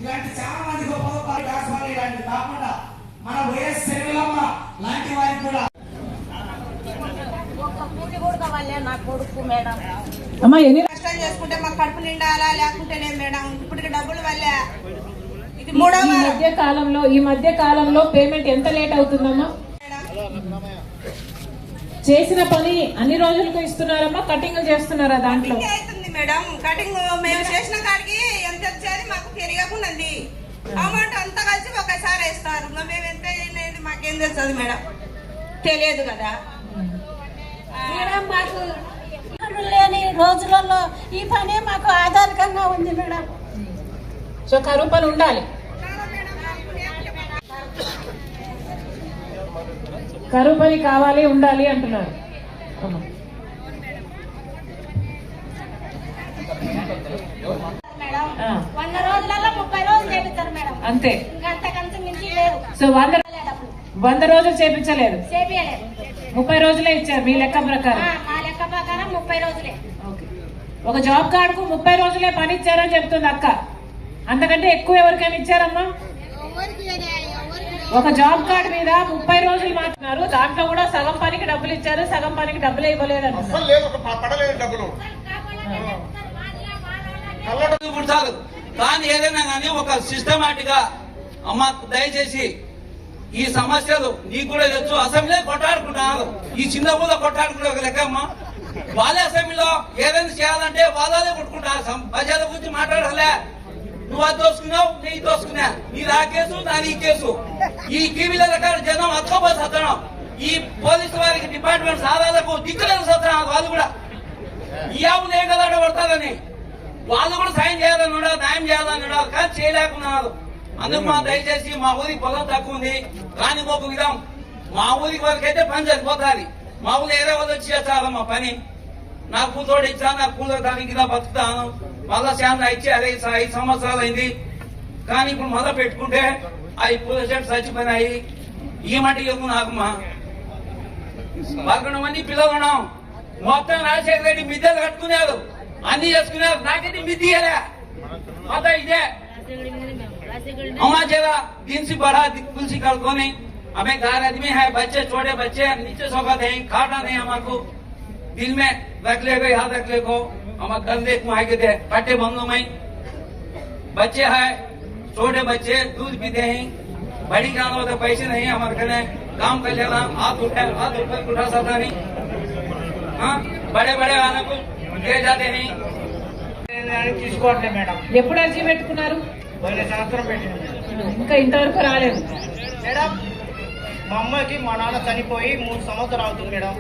ఇలాంటి చాలా మంది గొప్ప గొప్ప డాక్టర్లు ఇలాంటి కాకుండా మన వైఎస్ శర్మిలమ్మ లాంటి వారికి కూడా నా కొడుకు మేడం అమ్మా ఎన్ని కష్టాలు చేసుకుంటే మాకు కడుపు నిండాలా లేకుంటేనే మేడం ఇప్పటికి డబ్బులు వల్లే ఇది మూడవ ఈ మధ్య కాలంలో పేమెంట్ ఎంత లేట్ అవుతుందమ్మా? చేసిన పని అన్ని రోజులకు ఇస్తున్నారమ్మా? కటింగ్ చేస్తున్నారా? దాంట్లో అవుతుంది మేడం కటింగ్ మేము చేసిన కాడికి ఎంత వచ్చేది మాకు పెరిగకున్నది అమౌంట్ అంతా కలిసి ఒకసారి ఇస్తారు. మేము ఎంత అయినది మాకేం తెలుస్తుంది మేడం, తెలియదు కదా మేడం. మాకు లేని రోజులలో ఈ పని మాకు ఆధారకంగా ఉంది మేడం. సో కరువు పని ఉండాలి, కరువు పని కావాలి ఉండాలి అంటున్నారు. 100 రోజులలో 30 రోజులు చేపిస్తారు మేడం, అంతే. అంతకంత మించి లేదు. సో 100 రోజులు చేపించలేదు, 30 రోజులే ఇచ్చారు మీ లెక్క ప్రకారం. మా లెక్క ప్రకారం 30 రోజులే. ఒక జాబ్ కార్డు కు 30 రోజులే పని ఇచ్చారని చెప్తుంది అక్క. అంతకంటే ఎక్కువ ఎవరికైనా ఇచ్చారమ్మా? ఒక జాబ్ కార్డు మీద 30 రోజులు మాట్లాడుతున్నారు. దాంట్లో కూడా సగం పనికి డబ్బులు ఇచ్చారు, సగం పనికి డబ్బులు ఇవ్వలేదు అంటున్నారు. కానీ ఏదైనా కానీ ఒక సిస్టమాటిక్ గా అమ్మ దయచేసి ఈ సమస్యలు నీకు కూడా తెచ్చు. అసెంబ్లీ కొట్టాడుకుంటున్నారు, ఈ చిన్న ఊళ్ళో కొట్టాడుకునే ఒక లెక్క అమ్మ. వాళ్ళే అసెంబ్లీలో ఏదైనా చేయాలంటే వాళ్ళే కొట్టుకుంటారు. ప్రజల గురించి మాట్లాడలే. నువ్వు అది దోసుకున్నావు, నీ దోసుకున్నా, నీది ఆ కేసు, నాది ఈ కేసు. ఈ టీవీల రకాల జనం అతకపోయి సత్తనం. ఈ పోలీసు వారికి డిపార్ట్మెంట్ సాధారణకు దిక్కులేని సత్తనం. వాళ్ళు కూడా ఈ ఆవులు ఏ కదా పడతారని వాళ్ళు కూడా సాయం చేయాలని ఉండదు, న్యాయం చేయాలని ఉండదు, కానీ చేయలేకున్నారు. అందుకు మా దయచేసి మా ఊరికి పొలం తక్కువ ఉంది, కానీ ఒక విధం మా ఊరికి వరకు అయితే పని సరిపోతుంది. మా ఊరు ఏరే వాళ్ళు వచ్చి చేస్తారమ్మా పని. నాకు కూతోడు ఇచ్చాను, నాకు కూతురు దానికి ఇలా బతుకుతాను. మళ్ళా శాంత ఇచ్చి అదే 5 సంవత్సరాలు అయింది. కానీ ఇప్పుడు మొదలు పెట్టుకుంటే అవి పూల చెట్టు చచ్చిపోయినాయి. ఈ మట్టికి నాకుమా 11 మంది పిల్లలు ఉన్నాం. మొత్తం రాజశేఖర రెడ్డి మిద్దెలు కట్టుకున్నారు, అన్ని చేసుకున్నారు. నాకైతే మిద్ది మొత్తం ఇదే अम्मा जरा दिन से बढ़ा तुलसी कल नहीं. हमें घर आदमी है, बच्चे छोटे बच्चे नीचे सोखा नहीं, खाना नहीं हमारे दिल में रख ले, याद रख ले को हमारे गंदे कुआं के दे कट्टे बंगों में बच्चे है, छोटे बच्चे दूध पीते हैं. बड़ी गाँव तो पैसे नहीं हमारे घर काम कर लेना, हाथ उठा सकता नहीं. हाँ बड़े बड़े वालों को ले जाते नहीं. మేడం ఎప్పుడు అర్జీ పెట్టుకున్నారు? సంవత్సరం పెట్టింది, ఇంకా ఇంతవరకు రాలేదు మేడం. మా అమ్మకి మా నాన్న చనిపోయి 3 సంవత్సరాలు అవుతుంది మేడం.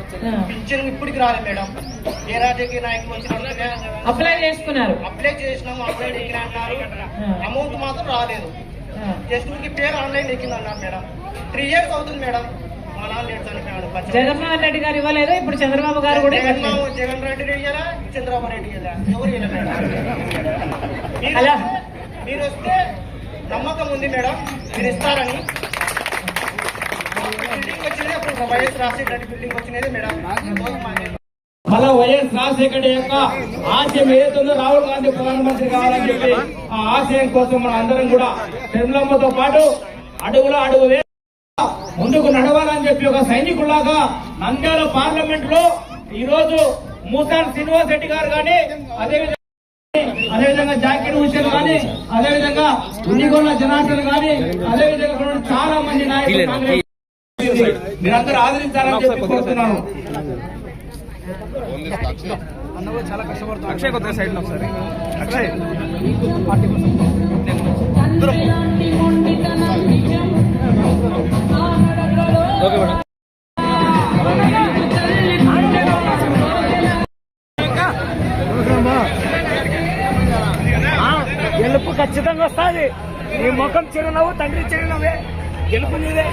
పింఛన్ ఇప్పటికి రాలేదు మేడం. ఏ రాజకీయ నాయకులు వచ్చిన అప్లై చేసుకున్నారు, అప్లై చేసినాము, అప్లై ఎక్కినారు, అమౌంట్ మాత్రం రాలేదు. జస్ట్ కి పేరు ఆన్లైన్ ఎక్కిందన్నారు మేడం. 3 years అవుతుంది మేడం. మా నాన్న చనిపోయాడు. జగన్మోహన్ రెడ్డి గారు ఇవ్వలేదు, ఇప్పుడు చంద్రబాబు గారు కూడా జగన్ రెడ్డి ఇవ్వాలా, చంద్రబాబు రెడ్డి ఇవ్వాలా, ఎవరు ఇవ్వలేదు మేడం. అలా మీరు వస్తే నమ్మకం ఉంది మేడం, మీరు ఇస్తారని. బిల్డింగ్ వచ్చినది అప్పుడు వైఎస్ రాజశేఖర రెడ్డి బిల్డింగ్ వచ్చినది మేడం. మళ్ళా వైఎస్ రాజశేఖర రెడ్డి యొక్క ఆశయం ఏదైతుందో రాహుల్ గాంధీ ప్రధానమంత్రి కావాలని చెప్పి ఆ ఆశయం కోసం మనం అందరం కూడా శర్మిలమ్మతో పాటు అడుగు ముందుకు నడవాలని చెప్పి ఒక సైనికులాగా నంద్యాల పార్లమెంట్ లో ఈ రోజు మూసాన్ శ్రీనివాస్ రెడ్డి గారు కానీ అదేవిధంగా జాకిర్ హుసేన్ కానీ, అదేవిధంగా ఉన్నిగొండ జనార్దన్ కానీ, అదేవిధంగా చాలా మంది నాయకులు మీరందరూ ఆదరించాలని చెప్పి కోరుతున్నాను. చాలా కష్టపడుతున్నాను. అక్షయ్ కొద్దిగా సైడ్ లో ఒకసారి అక్షయ్ ఓకే మేడం. గెలుపు ఖచ్చితంగా వస్తుంది. నీ ముఖం చిరునవ్వు, తండ్రి చిరునవ్వే, గెలుపు నీదే.